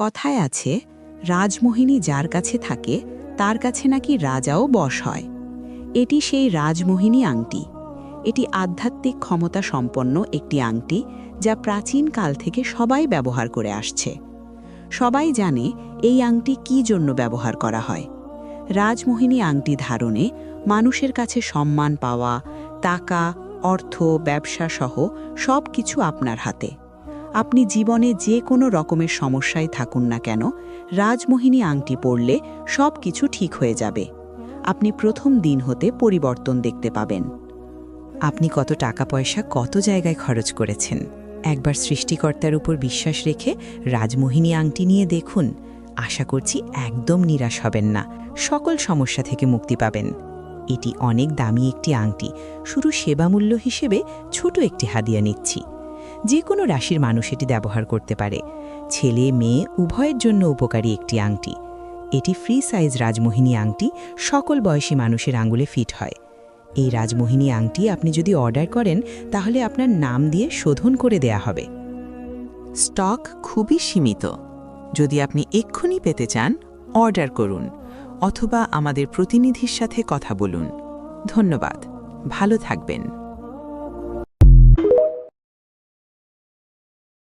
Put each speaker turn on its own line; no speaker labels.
কথায় আছে, রাজমোহিনী যার কাছে থাকে তার কাছে নাকি রাজাও বশ হয়। এটি সেই রাজমোহিনী আংটি। এটি আধ্যাত্মিক ক্ষমতা সম্পন্ন একটি আংটি, যা প্রাচীন কাল থেকে সবাই ব্যবহার করে আসছে। সবাই জানে এই আংটি কী জন্য ব্যবহার করা হয়। রাজমোহিনী আংটি ধারণে মানুষের কাছে সম্মান পাওয়া, টাকা, অর্থ, ব্যবসা সহ সব কিছু আপনার হাতে। আপনি জীবনে যে কোনো রকমের সমস্যায় থাকুন না কেন, রাজমোহিনী আংটি পরলে সব কিছু ঠিক হয়ে যাবে। আপনি প্রথম দিন হতে পরিবর্তন দেখতে পাবেন।
আপনি কত টাকা পয়সা কত জায়গায় খরচ করেছেন, একবার সৃষ্টিকর্তার উপর বিশ্বাস রেখে রাজমোহিনী আংটি নিয়ে দেখুন। আশা করছি একদম নিরাশ হবেন না, সকল সমস্যা থেকে মুক্তি পাবেন। এটি অনেক দামি একটি আংটি, শুধু সেবামূল্য হিসেবে ছোট একটি হাদিয়া নিচ্ছি। যে কোনো রাশির মানুষ এটি ব্যবহার করতে পারে, ছেলে মেয়ে উভয়ের জন্য উপকারী একটি আংটি। এটি ফ্রি সাইজ রাজমোহিনী আংটি, সকল বয়সী মানুষের আঙ্গুলে ফিট হয়। এই রাজমোহিনী আংটি আপনি যদি অর্ডার করেন তাহলে আপনার নাম দিয়ে শোধন করে দেয়া হবে।
স্টক খুবই সীমিত। যদি আপনি এক্ষুনি পেতে চান, অর্ডার করুন অথবা আমাদের প্রতিনিধির সাথে কথা বলুন। ধন্যবাদ, ভালো থাকবেন।